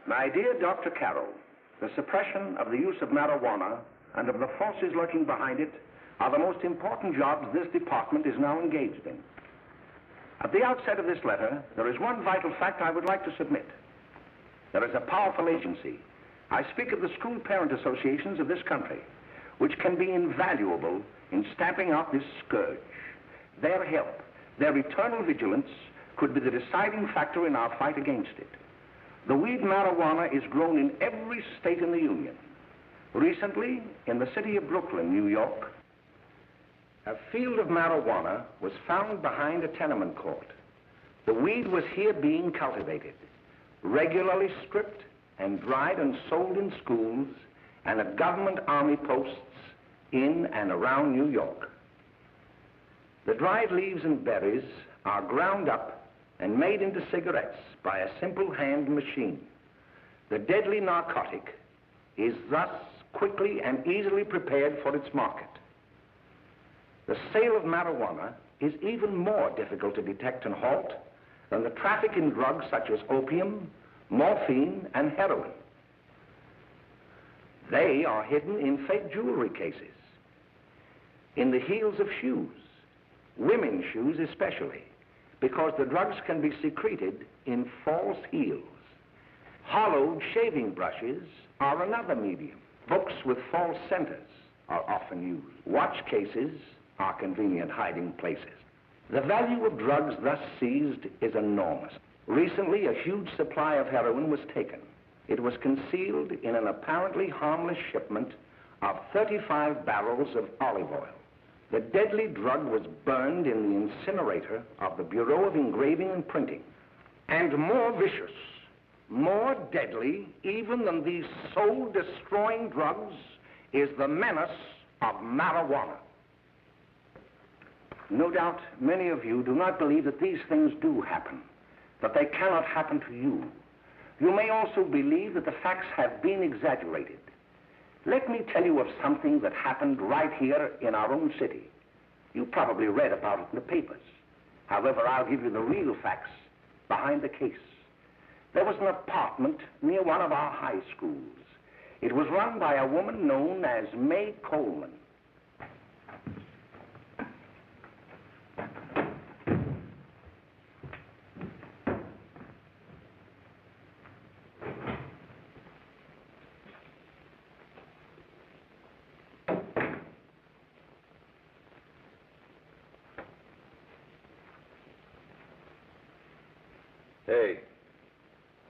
My dear Dr. Carroll, the suppression of the use of marijuana and of the forces lurking behind it are the most important jobs this department is now engaged in. At the outset of this letter, there is one vital fact I would like to submit. There is a powerful agency. I speak of the school parent associations of this country, which can be invaluable in stamping out this scourge. Their help, their eternal vigilance, could be the deciding factor in our fight against it. The weed marijuana is grown in every state in the Union. Recently, in the city of Brooklyn, New York, a field of marijuana was found behind a tenement court. The weed was here being cultivated, regularly stripped and dried and sold in schools and at government army posts in and around New York. The dried leaves and berries are ground up and made into cigarettes by a simple hand machine. The deadly narcotic is thus quickly and easily prepared for its market. The sale of marijuana is even more difficult to detect and halt than the traffic in drugs such as opium, morphine, and heroin. They are hidden in fake jewelry cases, in the heels of shoes, women's shoes especially, because the drugs can be secreted in false heels. Hollowed shaving brushes are another medium. Books with false centers are often used. Watch cases are convenient hiding places. The value of drugs thus seized is enormous. Recently, a huge supply of heroin was taken. It was concealed in an apparently harmless shipment of 35 barrels of olive oil. The deadly drug was burned in the incinerator of the Bureau of Engraving and Printing. And more vicious, more deadly even than these soul-destroying drugs is the menace of marijuana. No doubt many of you do not believe that these things do happen, that they cannot happen to you. You may also believe that the facts have been exaggerated. Let me tell you of something that happened right here in our own city. You probably read about it in the papers. However, I'll give you the real facts behind the case. There was an apartment near one of our high schools. It was run by a woman known as May Coleman. Hey,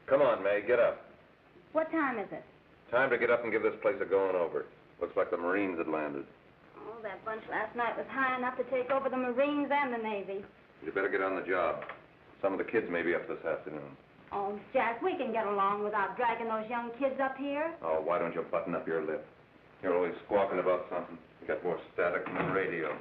come on, May, get up. What time is it? Time to get up and give this place a going over. Looks like the Marines had landed. Oh, that bunch last night was high enough to take over the Marines and the Navy. You better get on the job. Some of the kids may be up this afternoon. Oh, Jack, we can get along without dragging those young kids up here. Oh, why don't you button up your lip? You're always squawking about something. You got more static than the radio.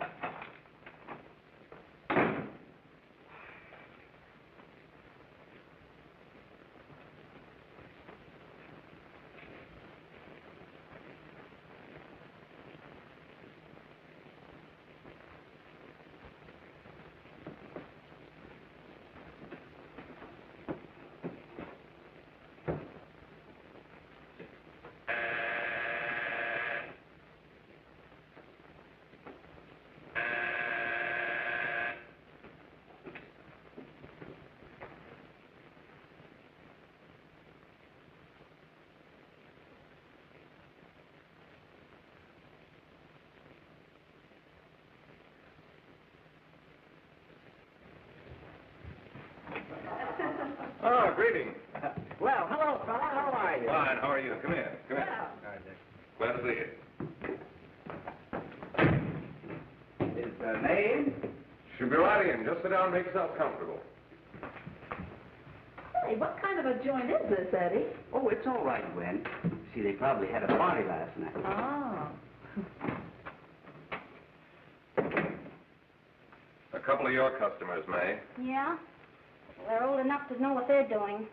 Oh, greetings. Well, hello, fella. How are you? Fine, how are you? Come here. Come here. Glad to see you. Is the name? Should be right in. Just sit down and make yourself comfortable. Hey, what kind of a joint is this, Eddie? Oh, it's all right, Gwen. See, they probably had a party last night. Oh. A couple of your customers, May. Yeah? Well, they're old enough to know what they're doing.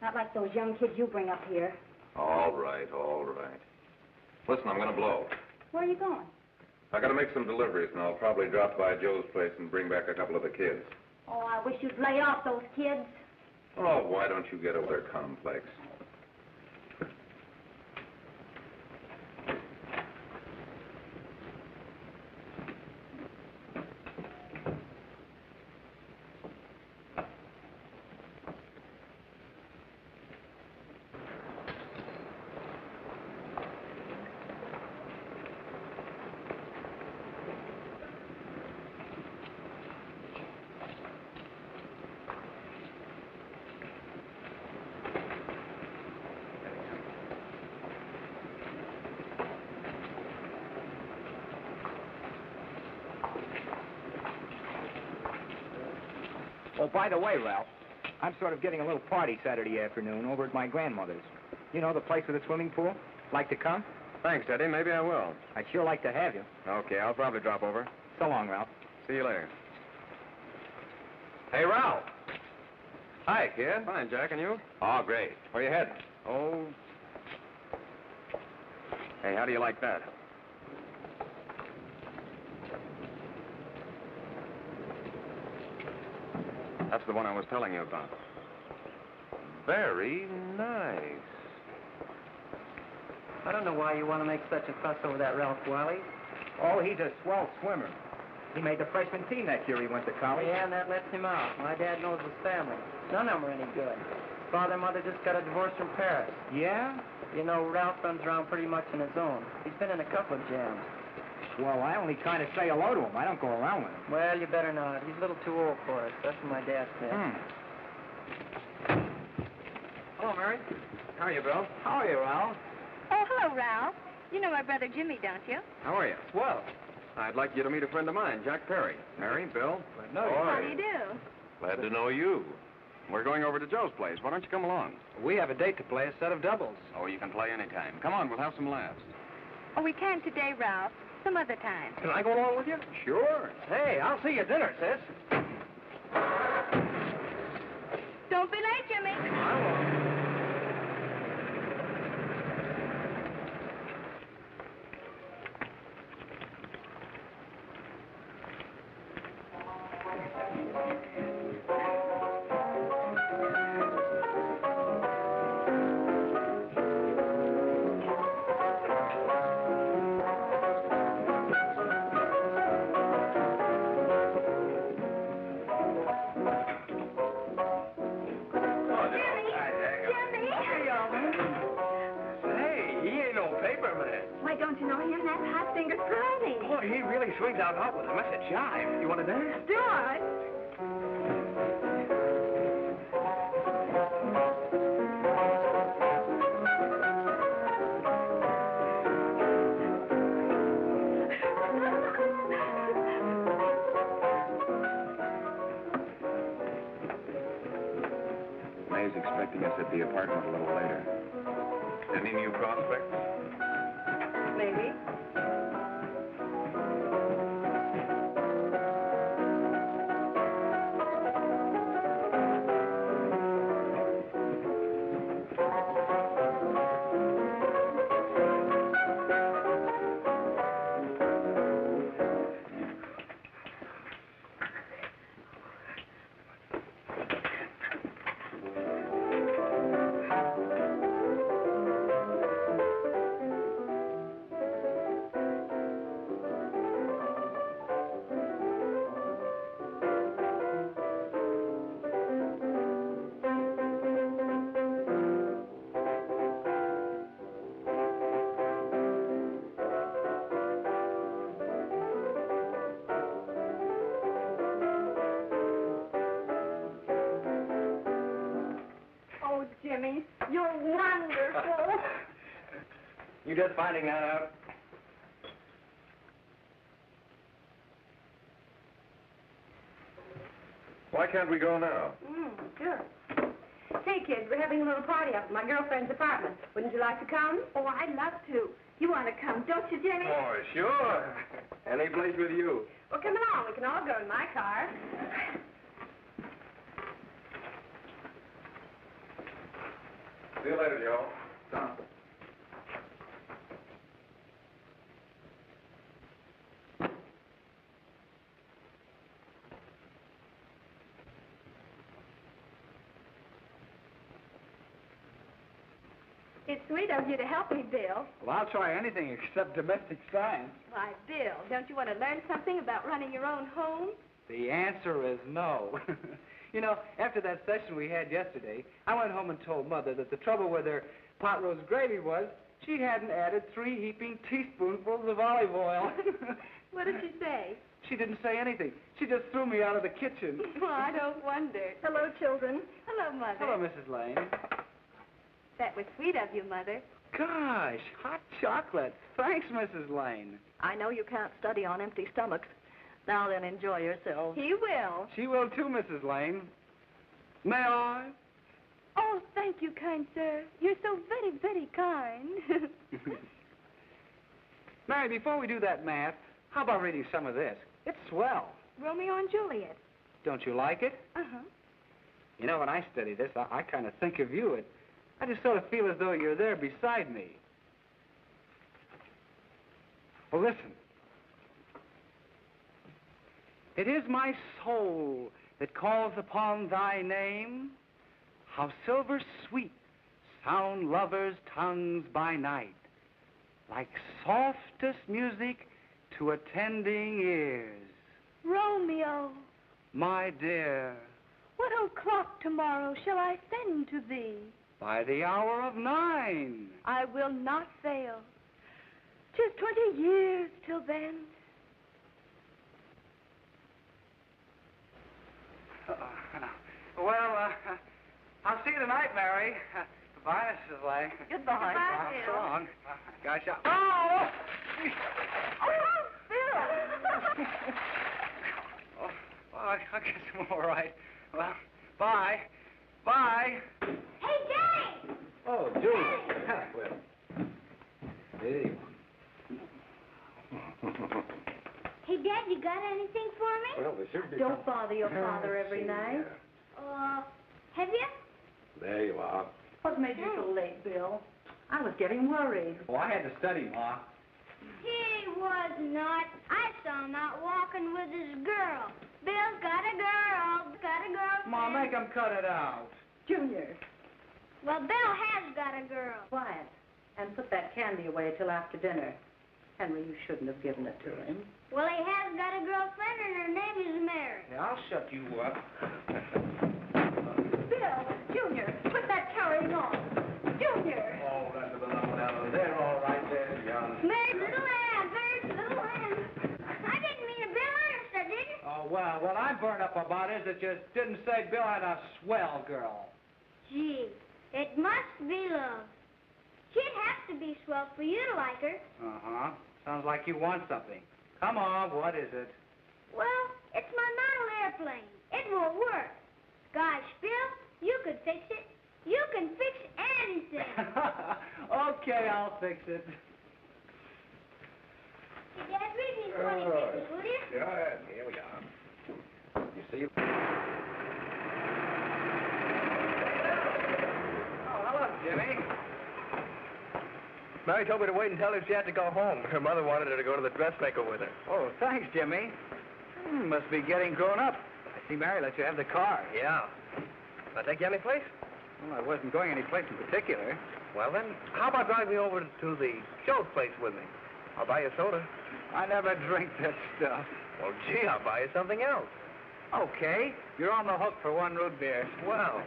Not like those young kids you bring up here. All right, all right. Listen, I'm going to blow. Where are you going? I got to make some deliveries, and I'll probably drop by Joe's place and bring back a couple of the kids. Oh, I wish you'd lay off those kids. Oh, why don't you get over their complex? Oh, by the way, Ralph, I'm sort of getting a little party Saturday afternoon over at my grandmother's. You know, the place with the swimming pool? Like to come? Thanks, Eddie. Maybe I will. I'd sure like to have you. Okay, I'll probably drop over. So long, Ralph. See you later. Hey, Ralph. Hi, kid. Fine, Jack, and you? Oh, great. Where you heading? Oh. Hey, how do you like that? That's the one I was telling you about. Very nice. I don't know why you want to make such a fuss over that Ralph Wiley. Oh, he's a swell swimmer. He made the freshman team that year he went to college. Yeah, and that lets him out. My dad knows his family. None of them are any good. Father and mother just got a divorce from Paris. Yeah? You know, Ralph runs around pretty much on his own. He's been in a couple of jams. Well, I only kind of say hello to him. I don't go around with him. Well, you better not. He's a little too old for us. That's what my dad said. Hello, Mary. How are you, Bill? How are you, Ralph? Oh, hello, Ralph. You know my brother Jimmy, don't you? How are you? Swell. I'd like you to meet a friend of mine, Jack Perry. Mary, Bill. How do you do? Glad to know you. We're going over to Joe's place. Why don't you come along? We have a date to play, a set of doubles. Oh, you can play anytime. Come on, we'll have some laughs. Oh, we can't today, Ralph. Some other time. Can I go along with you? Sure. Hey, I'll see you at dinner, sis. Don't be late, Jimmy. I won't. Why, don't you know him? That's Hot Fingers Brownie. Boy, he really swings out hot with a message jive. You want to dance? Do it. May's expecting us at the apartment a little later. Any new prospects? Maybe. Oh, Jimmy, you're wonderful. You just finding that out? Why can't we go now? Sure. Hey, kids, we're having a little party up at my girlfriend's apartment. Wouldn't you like to come? Oh, I'd love to. You want to come, don't you, Jimmy? Oh, sure. Any place with you. Well, come along. We can all go in my car. See you later, Joe. It's sweet of you to help me, Bill. Well, I'll try anything except domestic science. Why, Bill, don't you want to learn something about running your own home? The answer is no. You know, after that session we had yesterday, I went home and told Mother that the trouble with her pot roast gravy was she hadn't added 3 heaping teaspoonfuls of olive oil. What did she say? She didn't say anything. She just threw me out of the kitchen. Well, I don't wonder. Hello, children. Hello, Mother. Hello, Mrs. Lane. That was sweet of you, Mother. Gosh, hot chocolate. Thanks, Mrs. Lane. I know you can't study on empty stomachs. Now then, enjoy yourselves. He will. She will too, Mrs. Lane. May I? Oh, thank you, kind sir. You're so very, very kind. Mary, before we do that math, how about reading some of this? It's swell. Romeo and Juliet. Don't you like it? Uh-huh. You know, when I study this, I kind of think of you. I just sort of feel as though you're there beside me. Well, listen. It is my soul that calls upon thy name. How silver sweet sound lovers' tongues by night, like softest music to attending ears. Romeo, My dear, what o'clock tomorrow shall I send to thee? by the hour of 9. I will not fail. 'Tis 20 years till then. Well, I'll see you tonight, Mary. Goodbye, Mrs. Lang. Goodbye. So long. Gosh, oh! Oh, Bill! Oh, well, I guess I'm all right. Well, bye. Bye. Hey, Daddy! Oh, Julie. Well, hey. Hey, Dad, you got anything for me? Well, there should be. Don't bother your father every night. Have you? There you are. What made you so late, Bill? I was getting worried. Oh, I had to study, Ma. He was not. I saw him out walking with his girl. Bill's got a girl. Got a girlfriend. Ma, make him cut it out. Junior, Well, Bill has got a girl. quiet. And put that candy away till after dinner. Henry, you shouldn't have given it to him. Well, he has got a girlfriend, and her name is Mary. Yeah, I'll shut you up. Bill, Junior, put that carrying on. Junior! Oh, that's a phenomenon. They're all right there, young. Mary's little lamb, Mary's little lamb. I didn't mean to Bill Ernest, I didn't. Oh, well, what I'm burned up about is that you didn't say Bill had a swell girl. Gee, it must be love. She'd have to be swell for you to like her. Uh-huh. Sounds like you want something. Come on, what is it? Well, it's my model airplane. It won't work. Gosh, Bill, you could fix it. You can fix anything. Okay, I'll fix it. Hey, Dad, read me 20 pages, will you? Yeah, here we are. You see? Oh, hello, Jimmy. Mary told me to wait and tell her she had to go home. Her mother wanted her to go to the dressmaker with her. Oh, thanks, Jimmy. Must be getting grown up. I see Mary let you have the car. Yeah. Can I take you any place? Well, I wasn't going any place in particular. Well, then, how about driving me over to the show's place with me? I'll buy you a soda. I never drink that stuff. Well, gee, I'll buy you something else. Okay, you're on the hook for one root beer. Well.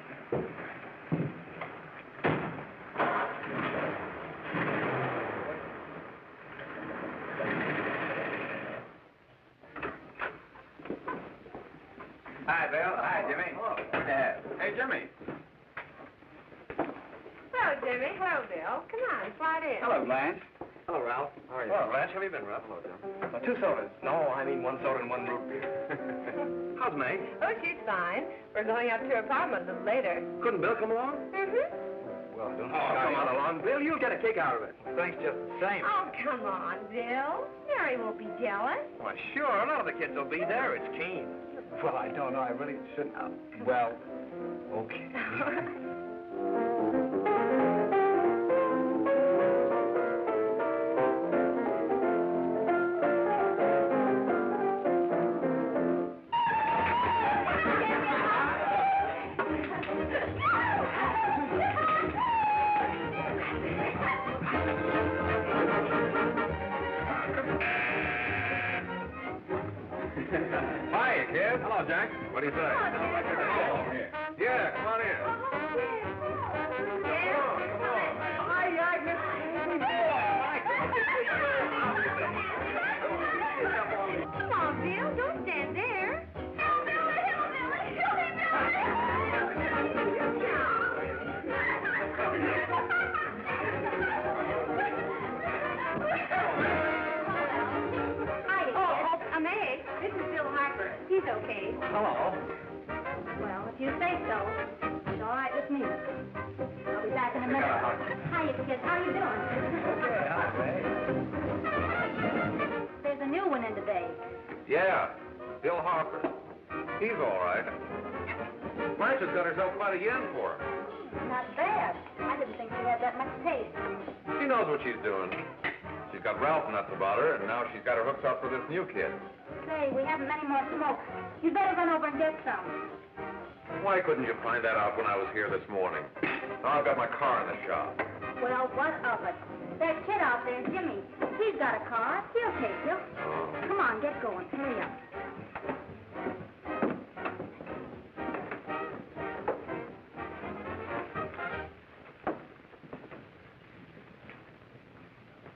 Hi, Bill. Hi, Jimmy. Hello. Hey, Jimmy. Hello, Jimmy. Hello, Bill. Come on, slide in. Hello, Blanche. Hello, Ralph. How are you? Well, Blanche, how have you been, Ralph? Hello, John. 2 sodas. No, I mean 1 soda and 1 root beer. How's May? Oh, she's fine. We're going up to her apartment a little later. Couldn't Bill come along? Mm-hmm. Well, don't Come on along, Bill. You'll get a kick out of it. Thanks just the same. Oh, come on, Bill. Mary won't be jealous. Why, sure. None of the kids will be there. It's Keen. Well, I don't know. I really shouldn't. Well, okay. Hiya, kid. Hello, Jack. What do you say? Yeah, come on in. Come on, Bill, don't stand there. May. This is Bill Harper. He's okay. Hello. Well, if you say so. It's all right with me. I'll be back in a minute. Hiya, kids. How you doing? Okay, hi, Ray. There's a new one in today. Yeah, Bill Harper. He's all right. Blanche has got herself quite a yen for him. Not bad. I didn't think she had that much taste. She knows what she's doing. She's got Ralph nuts about her, and now she's got her hooks up for this new kid. Say, we haven't many more smokes. You better run over and get some. Why couldn't you find that out when I was here this morning? Now I've got my car in the shop. Well, what of it? That kid out there, Jimmy, he's got a car. He'll take you. Come on, get going. Hurry up.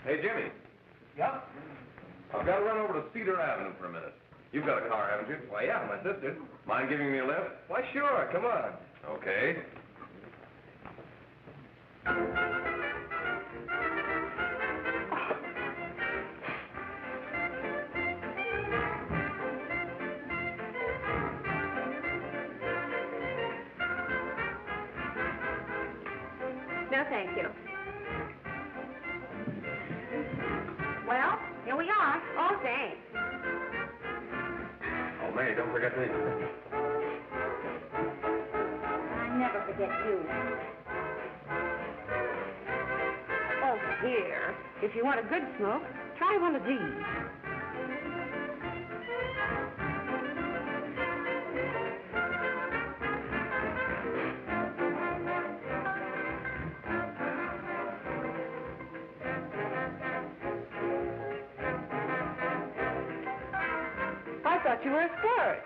Hey, Jimmy. Yeah? I've got to run over to Cedar Avenue for a minute. You've got a car, haven't you? Why, yeah, my sister. Mind giving me a lift? Why, sure, come on. Okay. No, thank you. Well, here we are. Oh, thanks. Oh, May, don't forget me. I never forget you. Oh, here. If you want a good smoke, try one of these. I thought you were a sport.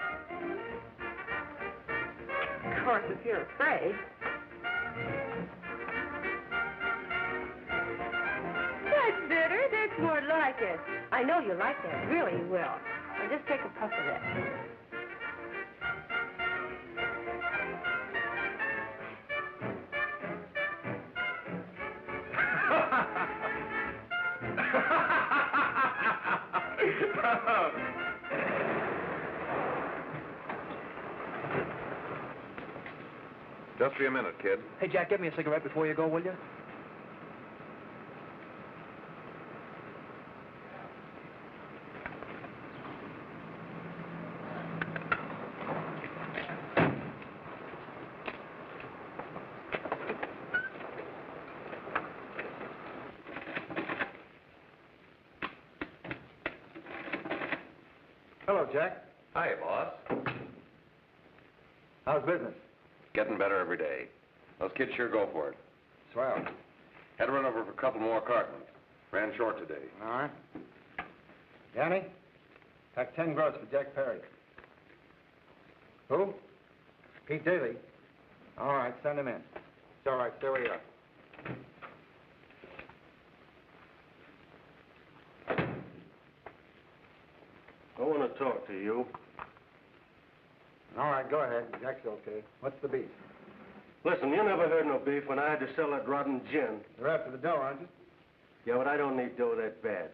Of course, if you're afraid. That's better. That's more like it. I know you like that. Really, you will. Now just take a puff of that. Just be a minute, kid. Hey, Jack, get me a cigarette before you go, will you? Hello, Jack. Hi, boss. How's business? Getting better every day. Those kids sure go for it. Swell. Had to run over for a couple more cartons. Ran short today. All right. Danny, pack 10 gross for Jack Perry. Who? Pete Daly. All right, send him in. It's all right, stay where you are. I want to talk to you. All right, go ahead. Jack's okay. What's the beef? Listen, you never heard no beef when I had to sell that rotten gin. You're after the dough, aren't you? Yeah, but I don't need dough that bad.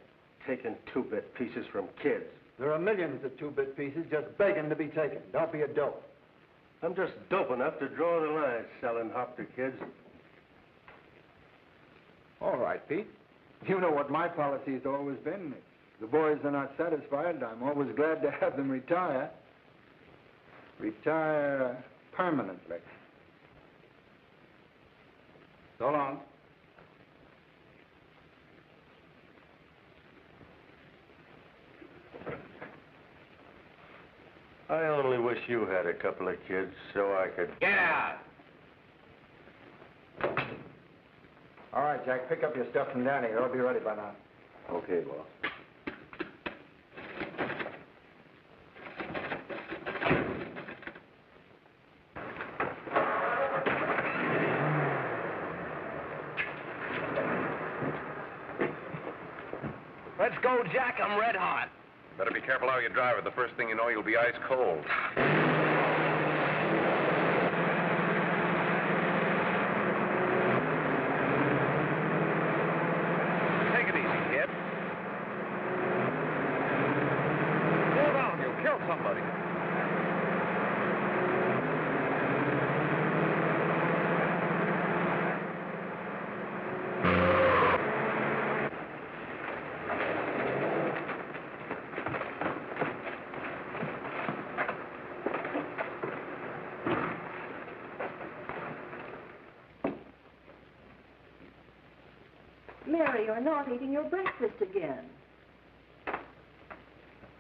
Taking two-bit pieces from kids. There are millions of two-bit pieces just begging to be taken. Don't be a dope. I'm just dope enough to draw the line selling hop to kids. All right, Pete. You know what my policy's always been. If the boys are not satisfied, I'm always glad to have them retire. Retire permanently. So long. I only wish you had a couple of kids so I could... Get out! All right, Jack, pick up your stuff from Danny. They'll be ready by now. Okay, boss. Let's go, Jack. I'm red hot. Better be careful how you drive it. The first thing you know, you'll be ice cold. Take it easy, kid. Slow down. You'll kill somebody. Mary, you're not eating your breakfast again.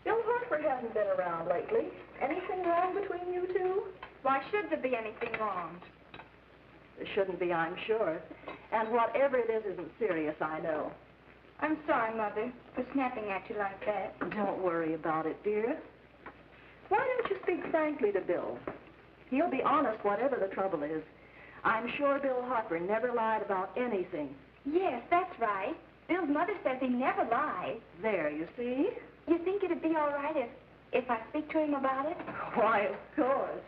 Bill Hartford hasn't been around lately. Anything wrong between you two? Why should there be anything wrong? There shouldn't be, I'm sure. And whatever it is isn't serious, I know. I'm sorry, Mother, for snapping at you like that. Don't worry about it, dear. Why don't you speak frankly to Bill? He'll be honest whatever the trouble is. I'm sure Bill Hartford never lied about anything. Yes, that's right. Bill's mother says he never lies. There, you see? You think it'd be all right if I speak to him about it? Why, of course.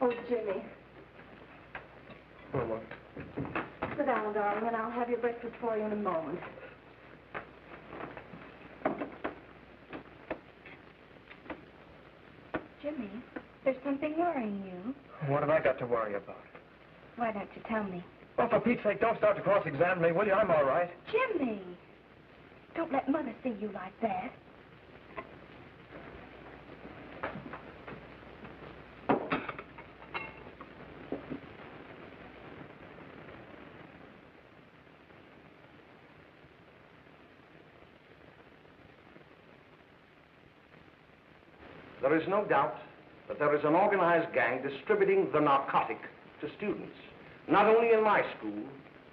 Oh, Jimmy. Mama. Sit down, darling, and I'll have your breakfast for you in a moment. Jimmy, there's something worrying you. What have I got to worry about? Why don't you tell me? Well, for Pete's sake, don't start to cross-examine me, will you? I'm all right. Jimmy! Don't let Mother see you like that. There is no doubt that there is an organized gang distributing the narcotic to students, not only in my school,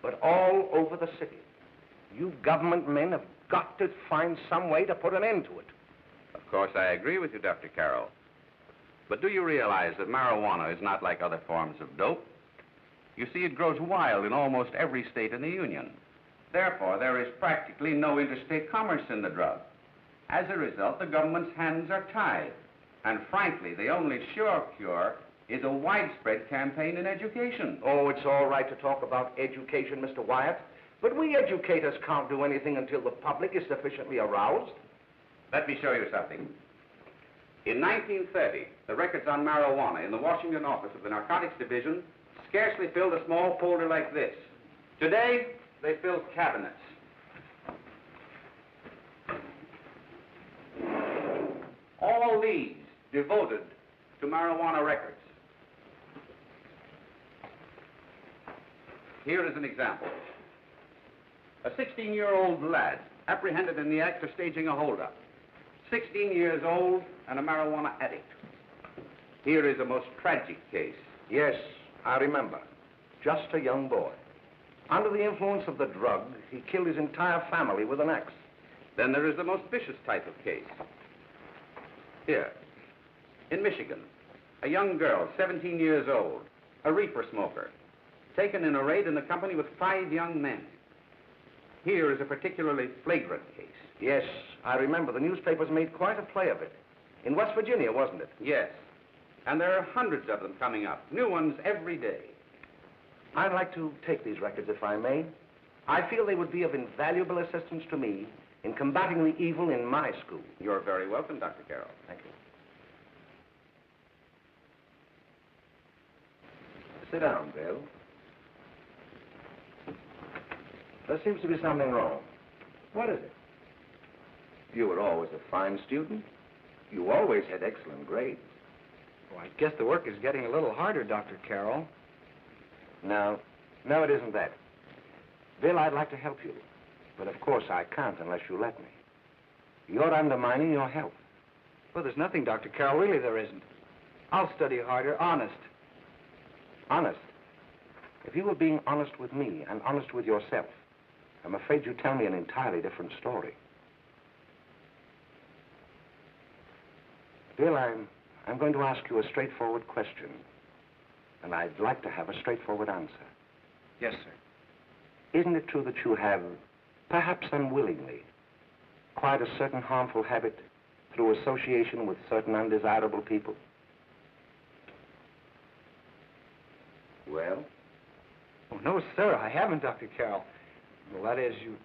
but all over the city. You government men have got to find some way to put an end to it. Of course, I agree with you, Dr. Carroll. But do you realize that marijuana is not like other forms of dope? You see, it grows wild in almost every state in the Union. Therefore, there is practically no interstate commerce in the drug. As a result, the government's hands are tied. And frankly, the only sure cure is a widespread campaign in education. Oh, it's all right to talk about education, Mr. Wyatt, but we educators can't do anything until the public is sufficiently aroused. Let me show you something. In 1930, the records on marijuana in the Washington office of the Narcotics Division scarcely filled a small folder like this. Today, they fill cabinets. All these devoted to marijuana records. Here is an example. A 16-year-old lad apprehended in the act of staging a holdup. 16 years old and a marijuana addict. Here is a most tragic case. Yes, I remember. Just a young boy. Under the influence of the drug, he killed his entire family with an axe. Then there is the most vicious type of case. Here, in Michigan, a young girl, 17 years old, a reefer smoker, taken in a raid in the company with 5 young men. Here is a particularly flagrant case. Yes, I remember. The newspapers made quite a play of it. In West Virginia, wasn't it? Yes, and there are hundreds of them coming up, new ones every day. I'd like to take these records, if I may. I feel they would be of invaluable assistance to me in combating the evil in my school. You're very welcome, Dr. Carroll. Thank you. Sit down, Bill. There seems to be something wrong. What is it? You were always a fine student. You always had excellent grades. Well, I guess the work is getting a little harder, Dr. Carroll. No, it isn't that. Bill, I'd like to help you. But of course I can't unless you let me. You're undermining your health. Well, there's nothing, Dr. Carroll. Really, there isn't. I'll study harder, honest. Honest? If you were being honest with me and honest with yourself, I'm afraid you'd tell me an entirely different story. Bill, I'm going to ask you a straightforward question. And I'd like to have a straightforward answer. Yes, sir. Isn't it true that you have, perhaps unwillingly, acquired a certain harmful habit through association with certain undesirable people? Well? Oh, no, sir, I haven't, Dr. Carroll. Well, that is, you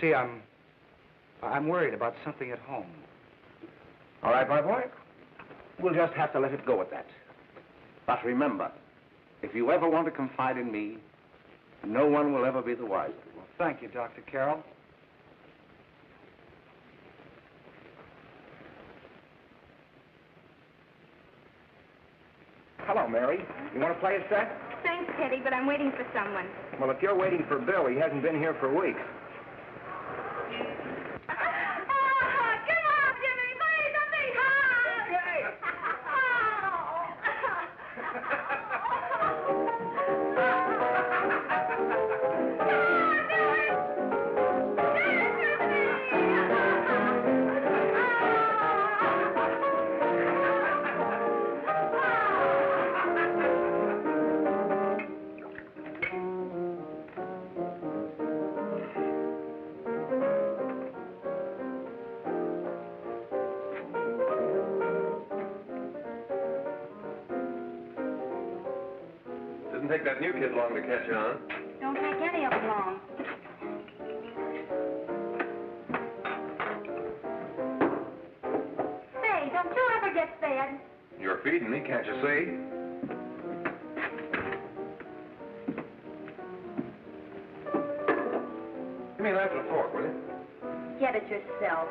see, I'm worried about something at home. All right, my boy. We'll just have to let it go at that. But remember, if you ever want to confide in me, no one will ever be the wiser. Well, thank you, Dr. Carroll. Hello, Mary. You want to play a set? Thanks, Teddy, but I'm waiting for someone. Well, if you're waiting for Bill, he hasn't been here for weeks. Come on, Jimmy, please, a big hug! Didn't take that new kid long to catch on. Don't take any of them long. Say, don't you ever get fed? You're feeding me, can't you see? Give me a knife and a fork, will you? Get it yourself.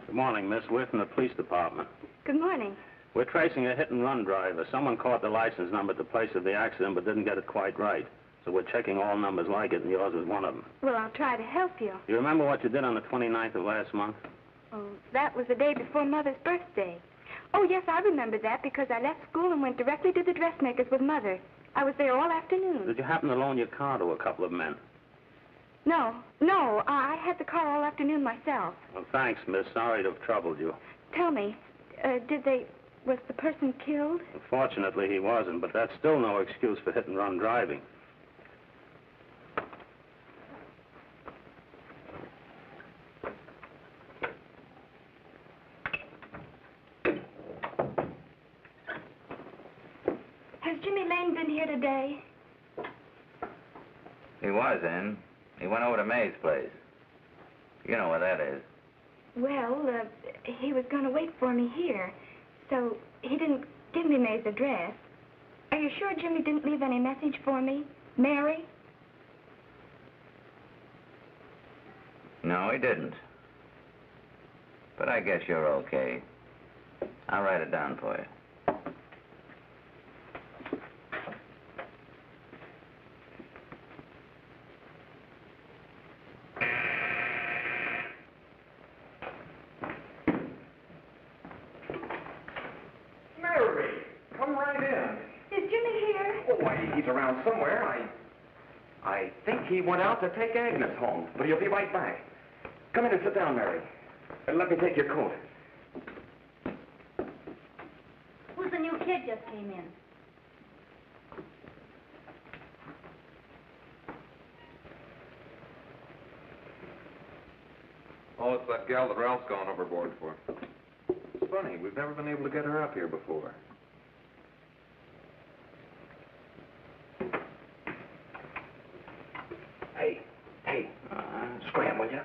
Good morning, Miss. We're from the police department. Good morning. We're tracing a hit-and-run driver. Someone caught the license number at the place of the accident but didn't get it quite right. So we're checking all numbers like it, and yours was one of them. Well, I'll try to help you. You remember what you did on the 29th of last month? Oh, that was the day before Mother's birthday. Oh, yes, I remember that because I left school and went directly to the dressmaker's with Mother. I was there all afternoon. Did you happen to loan your car to a couple of men? No, I had the car all afternoon myself. Well, thanks, miss. Sorry to have troubled you. Tell me, was the person killed? Fortunately, he wasn't, but that's still no excuse for hit-and-run driving. Has Jimmy Lane been here today? He was in. He went over to May's place. You know where that is. Well, he was going to wait for me here, so he didn't give me May's address. Are you sure Jimmy didn't leave any message for me? Mary? No, he didn't. But I guess you're okay. I'll write it down for you. Mary, come right in. Is Jimmy here? Oh, why, he's around somewhere. I think he went out to take Agnes home, but he'll be right back. Come in and sit down, Mary. And let me take your coat. Who's the new kid just came in? Oh, it's that gal that Ralph's gone overboard for. It's funny, we've never been able to get her up here before. Hey, scram, will you?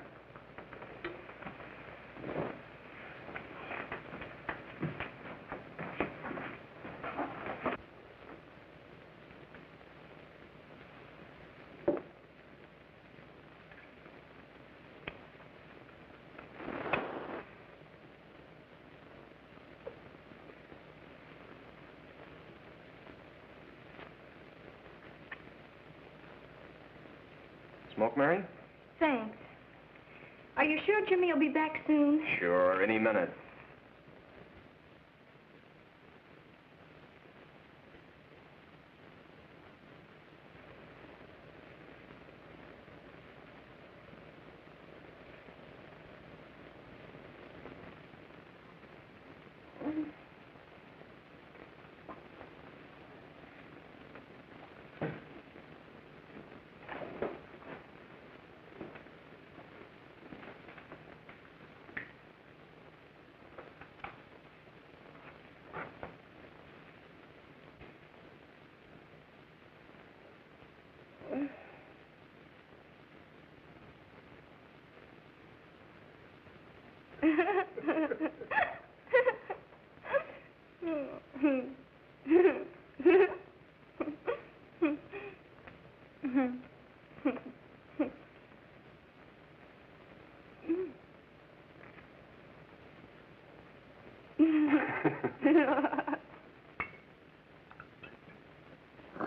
Smoke, Mary? Thanks. Are you sure Jimmy will be back soon? Sure, any minute.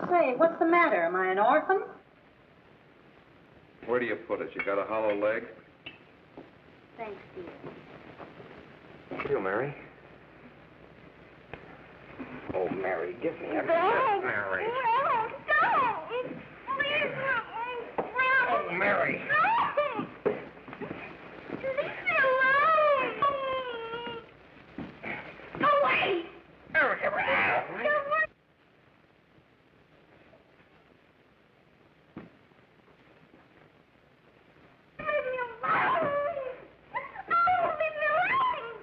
Say, what's the matter? Am I an orphan? Where do you put it? You got a hollow leg? Thanks, dear. You, Mary. Oh, Mary, give me a No, Mary. no, don't! Please, no! Oh, Mary. No! Leave me alone! Go away! Oh, give me that. Go away! Leave me alone! Oh, leave me alone!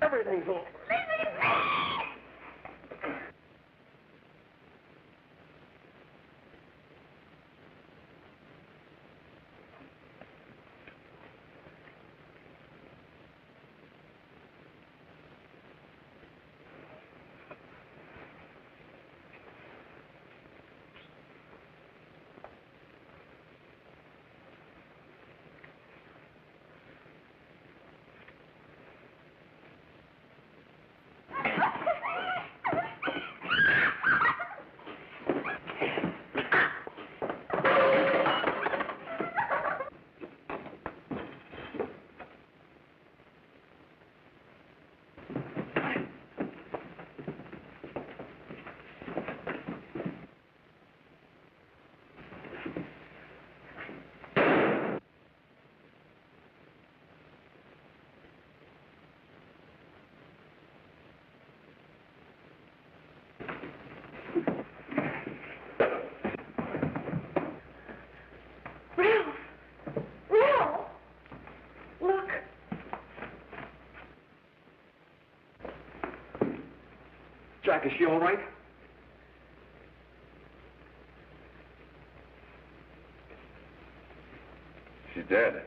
Everything's over. Leave me alone! Jack, is she all right? She's dead.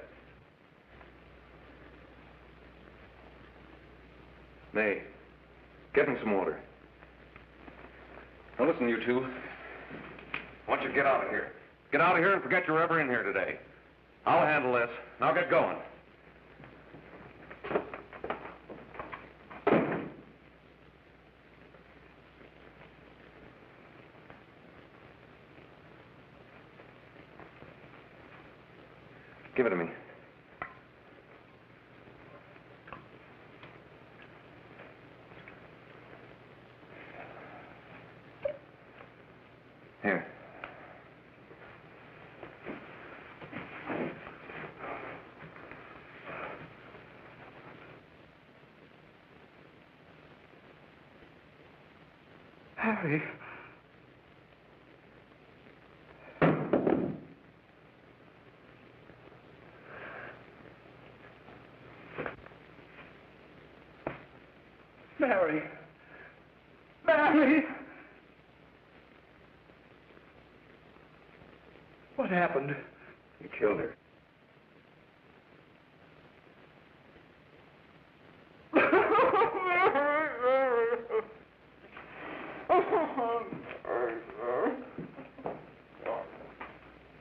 May, get him some water. Now listen, you two. I want you to get out of here. Get out of here and forget you're ever in here today. I'll handle this. Now get going. Give it to me. Here. Harry. Mary. Mary! What happened? You killed her.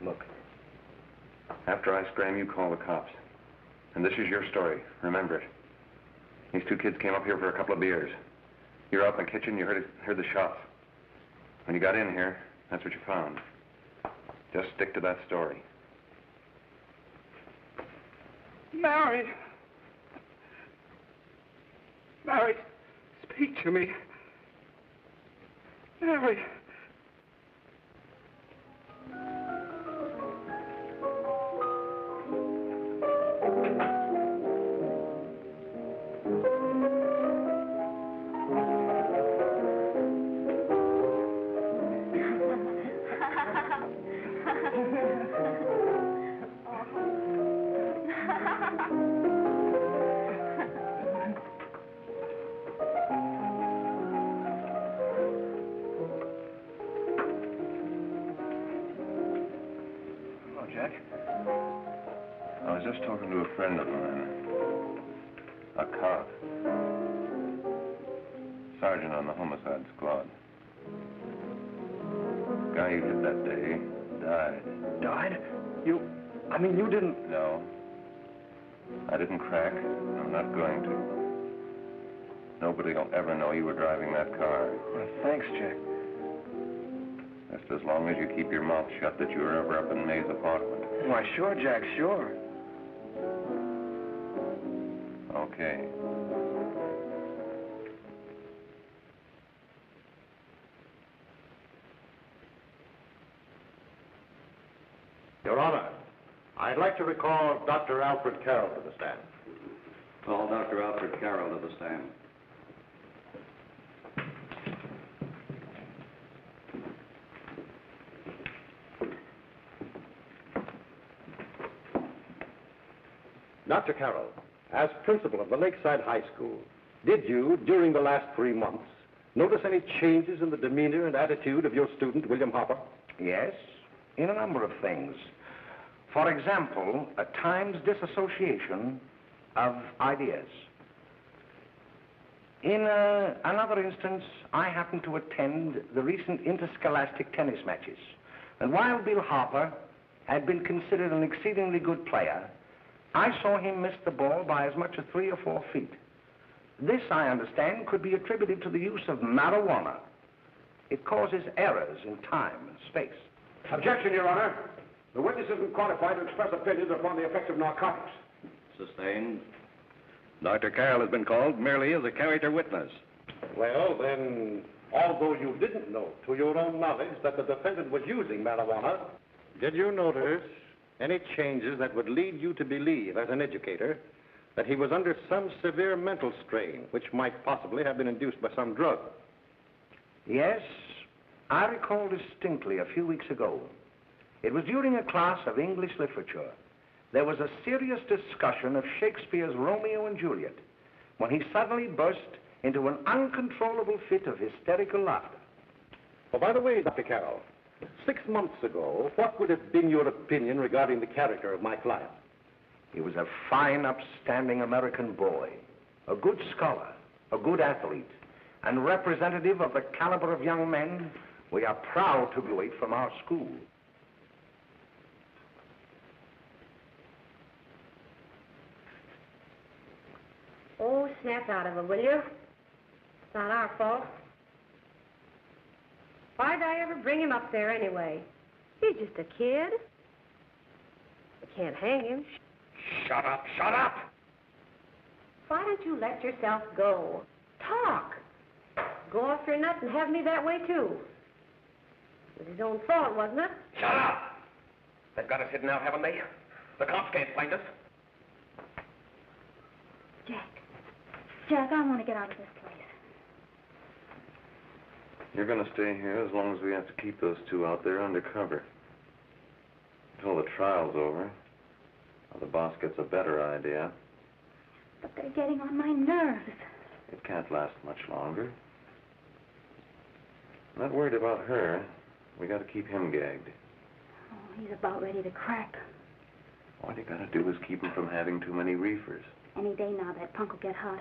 Look, after I scram, you call the cops. And this is your story. Remember it. These two kids came up here for a couple of beers. You were out in the kitchen, you heard the shots. When you got in here, that's what you found. Just stick to that story. Mary! Mary, speak to me. Mary! Jack. I was just talking to a friend of mine. A cop. Sergeant on the homicide squad. The guy you hit that day died. Died? You didn't... No. I didn't crack. I'm not going to. Nobody will ever know you were driving that car. Well, thanks, Jack. Just as long as you keep your mouth shut that you were ever up in May's apartment. Why, sure, Jack, sure. Okay. Your Honor, I'd like to recall Dr. Alfred Carroll to the stand. Call Dr. Alfred Carroll to the stand. Dr. Carroll, as principal of the Lakeside High School, did you, during the last 3 months, notice any changes in the demeanor and attitude of your student, William Hopper? Yes, in a number of things. For example, at times disassociation of ideas. In another instance, I happened to attend the recent interscholastic tennis matches. And while Bill Hopper had been considered an exceedingly good player, I saw him miss the ball by as much as 3 or 4 feet. This, I understand, could be attributed to the use of marijuana. It causes errors in time and space. Objection, Your Honor. The witness isn't qualified to express opinions upon the effects of narcotics. Sustained. Dr. Carroll has been called merely as a character witness. Well, then, although you didn't know to your own knowledge that the defendant was using marijuana, did you notice any changes that would lead you to believe, as an educator, that he was under some severe mental strain, which might possibly have been induced by some drug? Yes, I recall distinctly a few weeks ago. It was during a class of English literature. There was a serious discussion of Shakespeare's Romeo and Juliet when he suddenly burst into an uncontrollable fit of hysterical laughter. Oh, by the way, Dr. Carroll, 6 months ago, what would have been your opinion regarding the character of my client? He was a fine, upstanding American boy, a good scholar, a good athlete, and representative of the caliber of young men we are proud to graduate from our school. Oh, snap out of it, will you? It's not our fault. Why'd I ever bring him up there anyway? He's just a kid. We can't hang him. Shut up, shut up! Why don't you let yourself go? Talk. Go off your nut and have me that way, too. It was his own fault, wasn't it? Shut up! They've got us hidden now, haven't they? The cops can't find us. Jack, I want to get out of this place. You're going to stay here as long as we have to keep those two out there undercover. Until the trial's over. Or the boss gets a better idea. But they're getting on my nerves. It can't last much longer. I'm not worried about her. We got to keep him gagged. Oh, he's about ready to crack. All you got to do is keep him from having too many reefers. Any day now, that punk will get hot.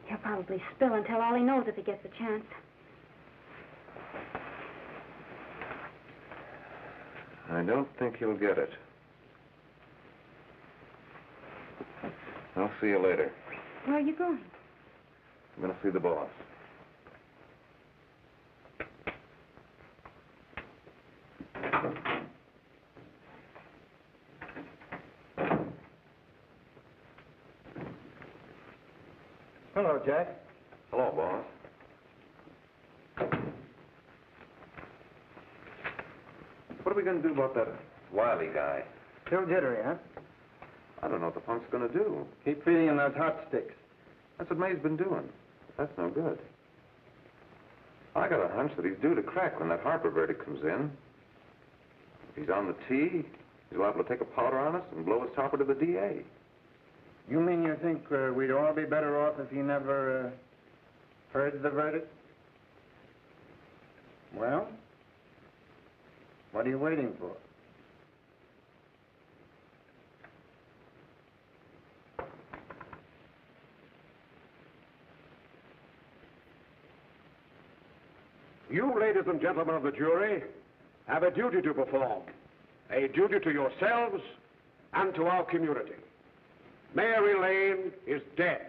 He'll probably spill and tell all he knows if he gets a chance. I don't think he'll get it. I'll see you later. Where are you going? I'm going to see the boss. Hello, Jack. Hello, boss. What are we going to do about that Wiley guy? Still jittery, huh? I don't know what the punk's going to do. Keep feeding him those hot sticks. That's what May's been doing. That's no good. I got a hunch that he's due to crack when that Harper verdict comes in. If he's on the tee, he's liable to take a powder on us and blow his topper to the DA. You mean you think we'd all be better off if he never heard the verdict? Well, what are you waiting for? You, ladies and gentlemen of the jury, have a duty to perform. A duty to yourselves and to our community. Mary Lane is dead.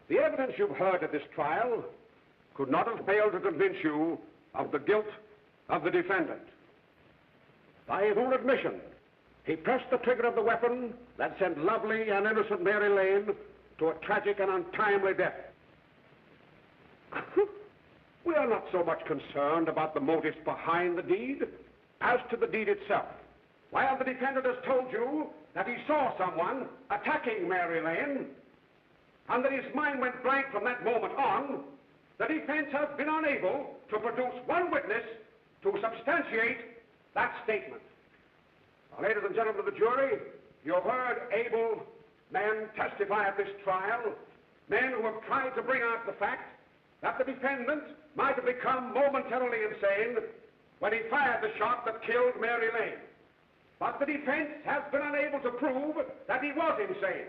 The evidence you've heard at this trial could not have failed to convince you of the guilt of the defendant. By his own admission, he pressed the trigger of the weapon that sent lovely and innocent Mary Lane to a tragic and untimely death. We are not so much concerned about the motives behind the deed as to the deed itself. While the defendant has told you that he saw someone attacking Mary Lane and that his mind went blank from that moment on, the defense has been unable to produce one witness to substantiate that statement. Now, ladies and gentlemen of the jury, you have heard able men testify at this trial, men who have tried to bring out the fact that the defendant might have become momentarily insane when he fired the shot that killed Mary Lane. But the defense has been unable to prove that he was insane.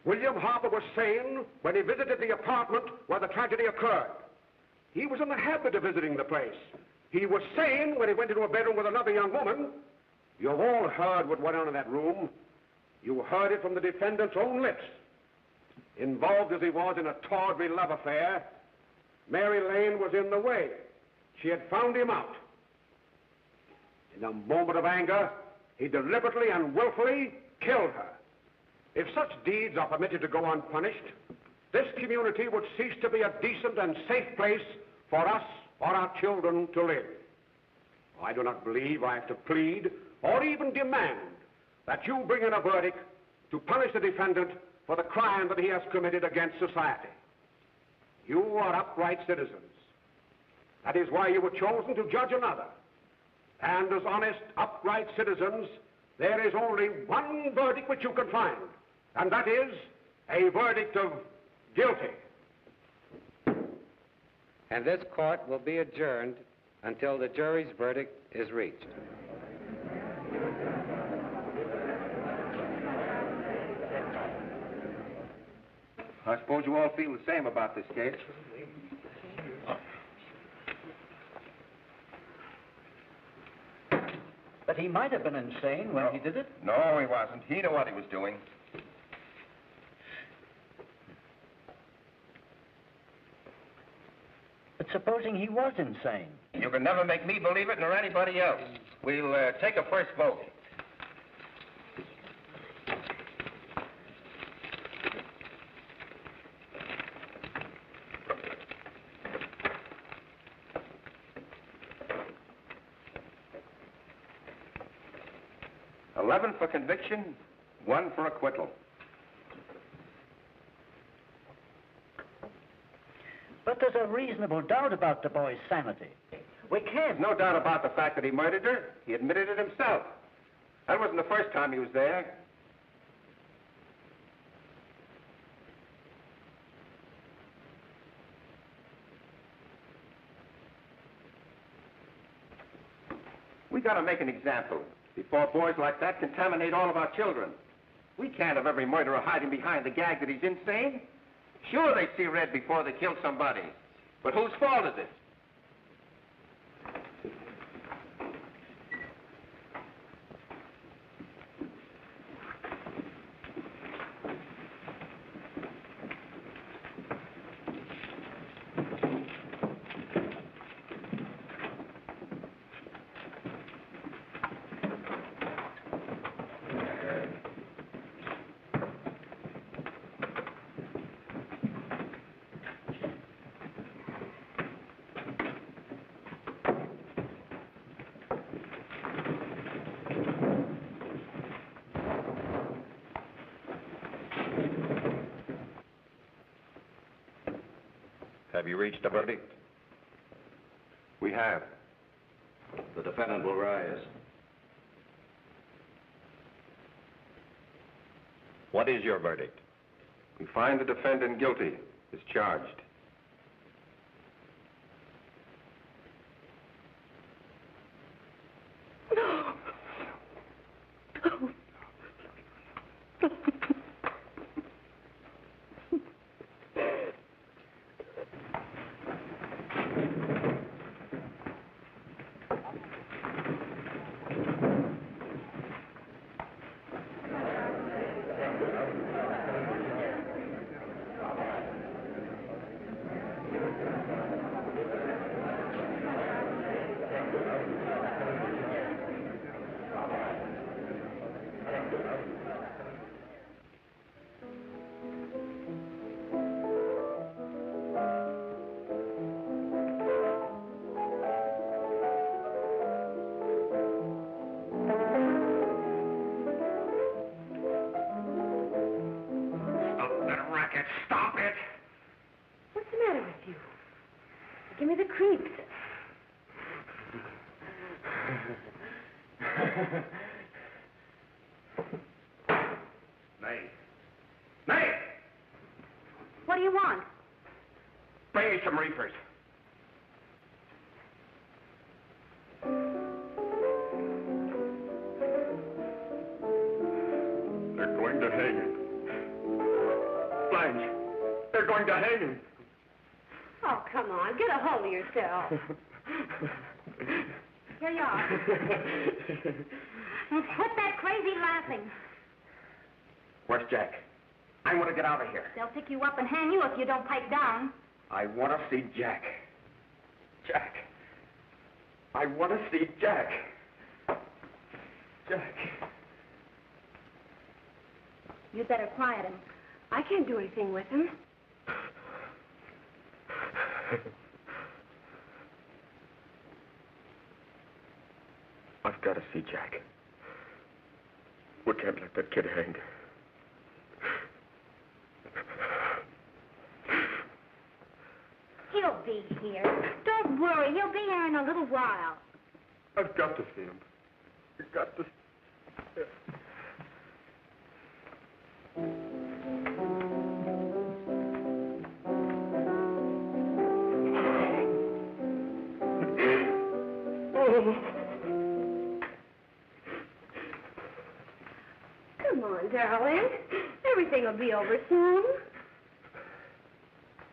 William Harper was sane when he visited the apartment where the tragedy occurred. He was in the habit of visiting the place. He was sane when he went into a bedroom with another young woman. You've all heard what went on in that room. You heard it from the defendant's own lips. Involved as he was in a tawdry love affair, Mary Lane was in the way. She had found him out. In a moment of anger, he deliberately and willfully killed her. If such deeds are permitted to go unpunished, this community would cease to be a decent and safe place for us or our children to live. I do not believe I have to plead or even demand that you bring in a verdict to punish the defendant for the crime that he has committed against society. You are upright citizens. That is why you were chosen to judge another. And as honest, upright citizens, there is only one verdict which you can find, and that is a verdict of guilty. And this court will be adjourned until the jury's verdict is reached. I suppose you all feel the same about this case. But he might have been insane when he did it. No, he wasn't. He knew what he was doing. But supposing he was insane? You can never make me believe it nor anybody else. We'll take a first vote. $11 for conviction, 1 for acquittal. But there's a reasonable doubt about the boy's sanity. We can't. No doubt about the fact that he murdered her. He admitted it himself. That wasn't the first time he was there. We gotta make an example before boys like that contaminate all of our children. We can't have every murderer hiding behind the gag that he's insane. Sure, they see red before they kill somebody. But whose fault is it? Have you reached a verdict? We have. The defendant will rise. What is your verdict? We find the defendant guilty as charged. Stop it! What's the matter with you? Give me the creeps. May. May! What do you want? Bring me some reefers. They're going to hang him. Blanche, they're going to hang him. Oh, come on. Get a hold of yourself. Here you are. Quit that crazy laughing. Where's Jack? I want to get out of here. They'll pick you up and hang you if you don't pipe down. I want to see Jack. Jack. I want to see Jack. Jack. You'd better quiet him. I can't do anything with him. I've got to see Jack. We can't let that kid hang. He'll be here. Don't worry. He'll be here in a little while. I've got to see him. I've got to... Come on, darling. Everything will be over soon.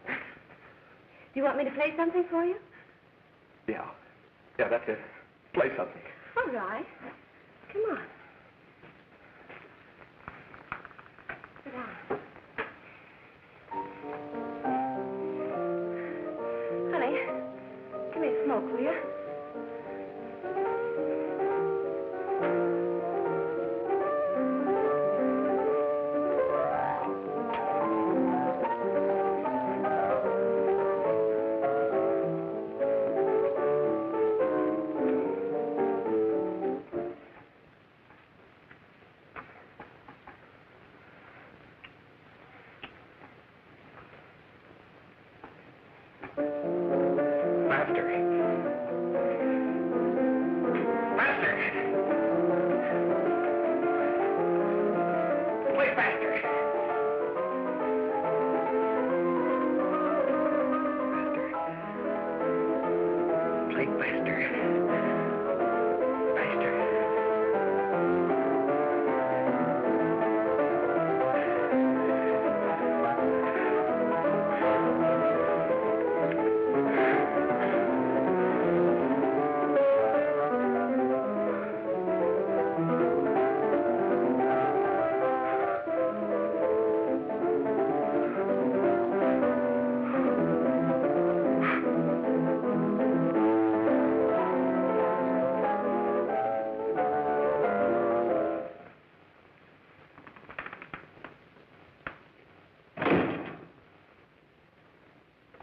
Do you want me to play something for you? Yeah, that's it. Play something. All right. Come on. Sit down. Honey, give me a smoke, will you?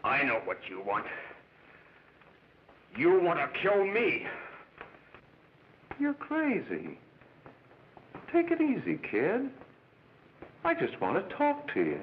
I know what you want. You want to kill me. You're crazy. Take it easy, kid. I just want to talk to you.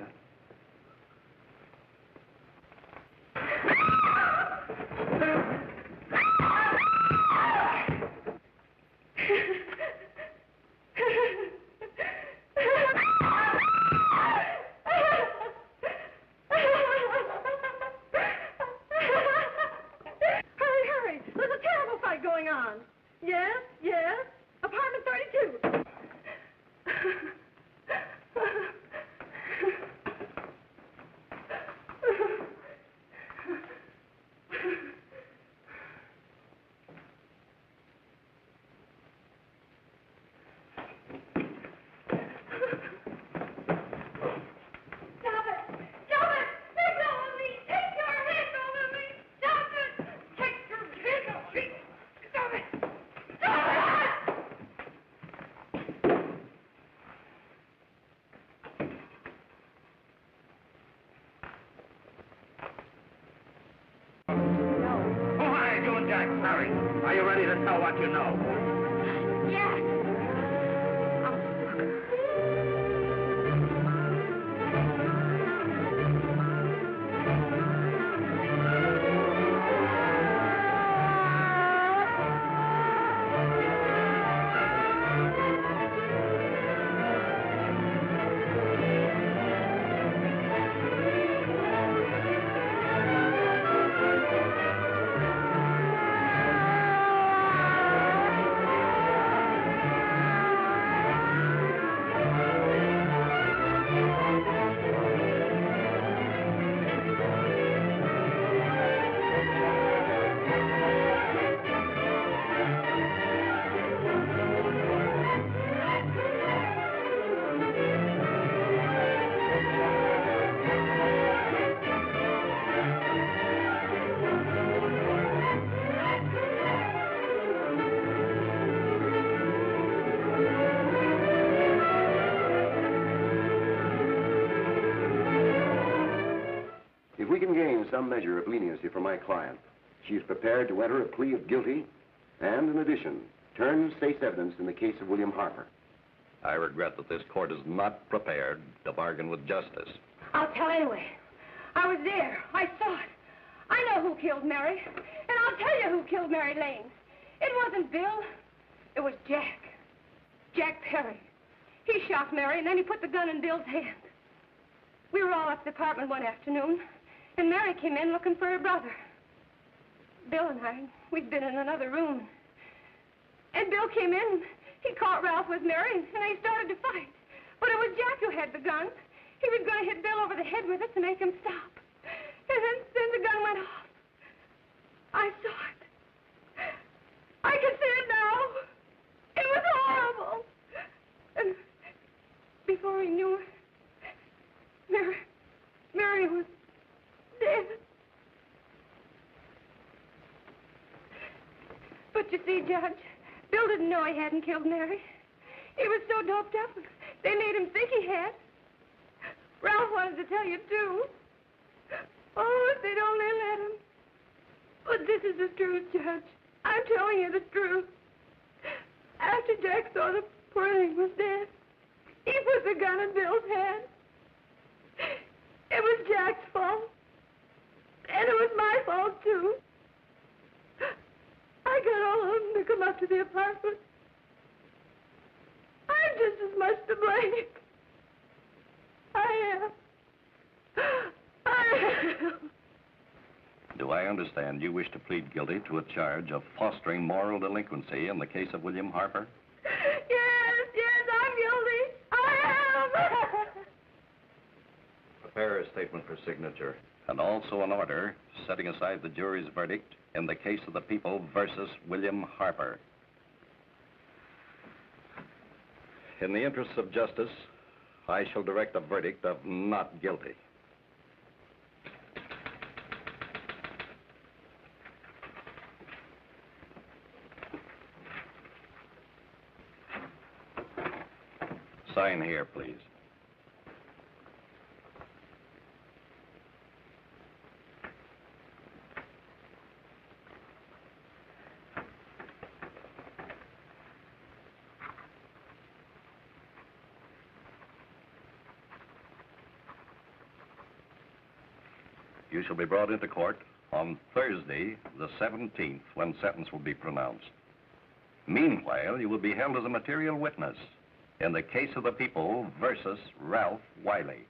Are you ready to tell what you know? Jack! If we can gain some measure of leniency for my client, she is prepared to enter a plea of guilty and, in addition, turn state's evidence in the case of William Harper. I regret that this court is not prepared to bargain with justice. I'll tell anyway. I was there. I saw it. I know who killed Mary. And I'll tell you who killed Mary Lane. It wasn't Bill. It was Jack. Jack Perry. He shot Mary, and then he put the gun in Bill's hand. We were all up at the apartment one afternoon, and Mary came in looking for her brother. Bill and I, we'd been in another room. And Bill came in. He caught Ralph with Mary, and they started to fight. But it was Jack who had the gun. He was going to hit Bill over the head with it to make him stop. And then the gun went off. I saw it. I can see it now. It was horrible. And before he knew it, Mary was dead. But you see, Judge, Bill didn't know he hadn't killed Mary. He was so doped up, they made him think he had. Ralph wanted to tell you, too. Oh, if they'd only let him. But this is the truth, Judge. I'm telling you the truth. After Jack saw the poor thing was dead, he put the gun in Bill's hand. It was Jack's fault. And it was my fault, too. I got all of them to come up to the apartment. I'm just as much to blame. I am. Do I understand you wish to plead guilty to a charge of fostering moral delinquency in the case of William Harper? Yes, I'm guilty. I am. Prepare a statement for signature, and also an order setting aside the jury's verdict in the case of the people versus William Harper. In the interests of justice, I shall direct a verdict of not guilty. Sign here, please. You shall be brought into court on Thursday, the 17th, when sentence will be pronounced. Meanwhile, you will be held as a material witness in the case of the people versus Ralph Wiley.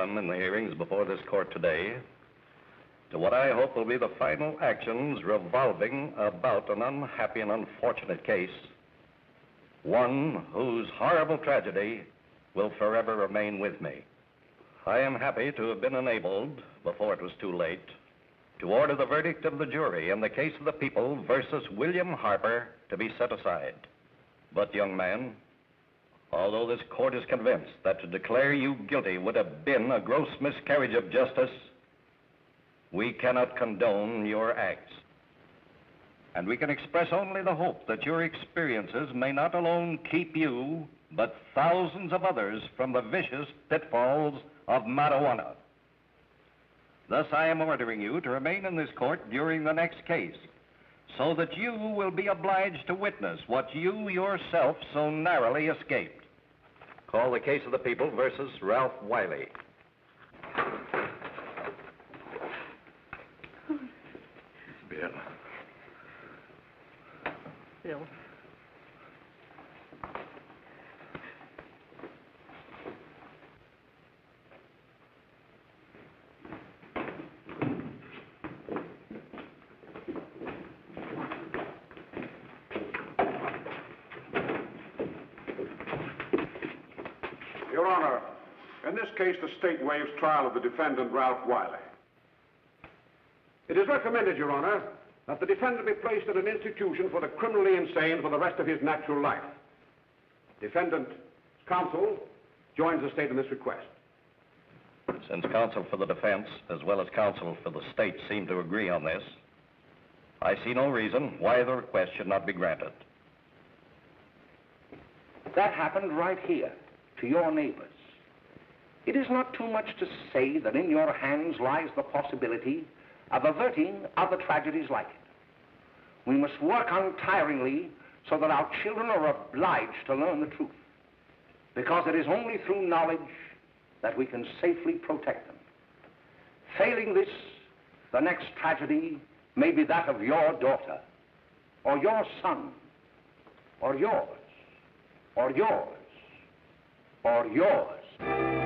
done in the hearings before this court today to what I hope will be the final actions revolving about an unhappy and unfortunate case, one whose horrible tragedy will forever remain with me. I am happy to have been enabled, before it was too late, to order the verdict of the jury in the case of the people versus William Harper to be set aside. But, young man, although this court is convinced that to declare you guilty would have been a gross miscarriage of justice, we cannot condone your acts. And we can express only the hope that your experiences may not alone keep you, but thousands of others from the vicious pitfalls of marijuana. Thus, I am ordering you to remain in this court during the next case, so that you will be obliged to witness what you yourself so narrowly escaped. Call the case of the people versus Ralph Wiley. Bill. Bill. Your Honor, in this case, the state waives trial of the defendant, Ralph Wiley. It is recommended, Your Honor, that the defendant be placed in an institution for the criminally insane for the rest of his natural life. Defendant's counsel joins the state in this request. Since counsel for the defense, as well as counsel for the state, seem to agree on this, I see no reason why the request should not be granted. That happened right here, to your neighbors. It is not too much to say that in your hands lies the possibility of averting other tragedies like it. We must work untiringly so that our children are obliged to learn the truth, because it is only through knowledge that we can safely protect them. Failing this, the next tragedy may be that of your daughter, or your son, or yours, or yours, or yours.